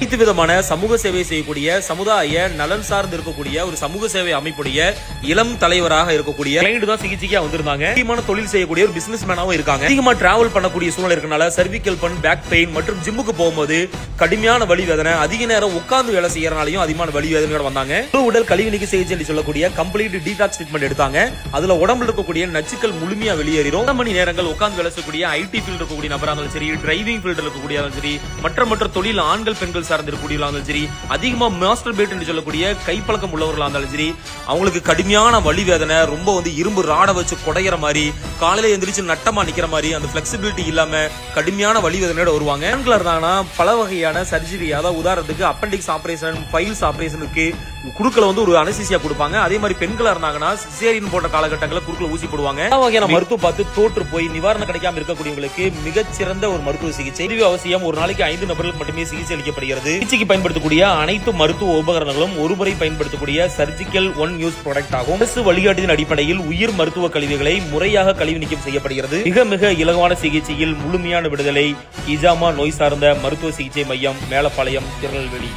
அனைத்து விதமான சமூக சேவை செய்யக்கூடிய சமுதாய நலன் சார்ந்து இருக்கக்கூடிய ஒரு சமூக சேவை அமைப்புடைய இளம் தலைவராக இருக்கக்கூடிய கிளைண்ட் தான் சிகிச்சைக்கா வந்திருந்தாங்க. அதிகமான தொழில் செய்யக்கூடிய ஒரு பிசினஸ் மேனாவும் இருக்காங்க. அதிகமா டிராவல் பண்ணக்கூடிய சூழ்நிலை இருக்கனால சர்விக்கல் பெயின், பேக் பெயின் மற்றும் ஜிம்முக்கு போகும்போது கடுமையான வலி வேதனை, அதிக நேரம் உட்கார்ந்து வேலை செய்யறனாலையும் அதிகமான வலி வேதனையோட வந்தாங்க. உடல் கழிவு நீக்க சிகிச்சை என்று சொல்லக்கூடிய கம்ப்ளீட் டீடாக்ஸ் ட்ரீட்மெண்ட் எடுத்தாங்க. அதுல உடம்புல இருக்கக்கூடிய நச்சுக்கள் முழுமையா வெளியேறும். 1 மணி நேரங்கள் உட்கார்ந்து வேலை செய்யக்கூடிய ஐடி ஃபீல்ட் இருக்கக்கூடிய நபராக இருந்தாலும் சரி, டிரைவிங் ஃபீல்ட் இருக்கக்கூடிய சரி, மற்ற தொழில் ஆண்கள் பெண்கள் சார்ந்து இருக்கக்கூடிய சரி, அதிகமா மாஸ்டர் பேட் என்று சொல்லக்கூடிய கைப்பழக்கம் உள்ளவர்களா இருந்தாலும் சரி, அவங்களுக்கு கடுமையான வலி வேதனை, ரொம்ப இரும்பு ராட வச்சு குடையிற மாதிரி, காலையில எந்திரிச்சு நட்டமா நிக்கிற மாதிரி, அந்த பிளெக்சிபிலிட்டி இல்லாம கடுமையான வலி வேதனையோட வருவாங்க. ஆண்களா இருந்தாங்கன்னா பல வகையான சர்ஜரி, அதாவது உதாரணத்துக்கு அப்பெண்டிக்ஸ் ஆபரேஷன், பைல்ஸ் ஆபரேஷனுக்கு குறுக்களை ஒரு அனஸ்தீசியா கொடுப்பாங்க. அதே மாதிரி பெண்களா இருந்தாங்கன்னா சிசேரியன் போன்ற காலகட்டங்களில் குறுக்களை ஊசி போடுவாங்க. எல்லா வகையான மருத்துவம் பார்த்து தோற்று போய் நிவாரணம் கிடைக்காம இருக்கக்கூடியவங்களுக்கு மிகச்சிறந்த ஒரு மருத்துவ சிகிச்சை. இதுவே அவசியம். ஒரு நாளைக்கு 5 நபர்களுக்கு மட்டுமே சிகிச்சை அளிக்கப்படுகிறது. சிகிச்சைக்கு பயன்படுத்தக்கூடிய அனைத்து மருத்துவ உபகரணங்களும் ஒருமுறை பயன்படுத்தக்கூடிய சர்ஜிக்கல் ஒன் யூஸ் ப்ராடக்ட் ஆகும். அரசு வழிகாட்டின் அடிப்படையில் உயிர் மருத்துவ கழிவுகளை முறையாக கழிவு நீக்கம் செய்யப்படுகிறது. மிக இலகுவான சிகிச்சையில் முழுமையான விடுதலை. இஜாமா நோய் சார்ந்த மருத்துவ சிகிச்சை மையம், மேலப்பாளையம், திருநெல்வேலி.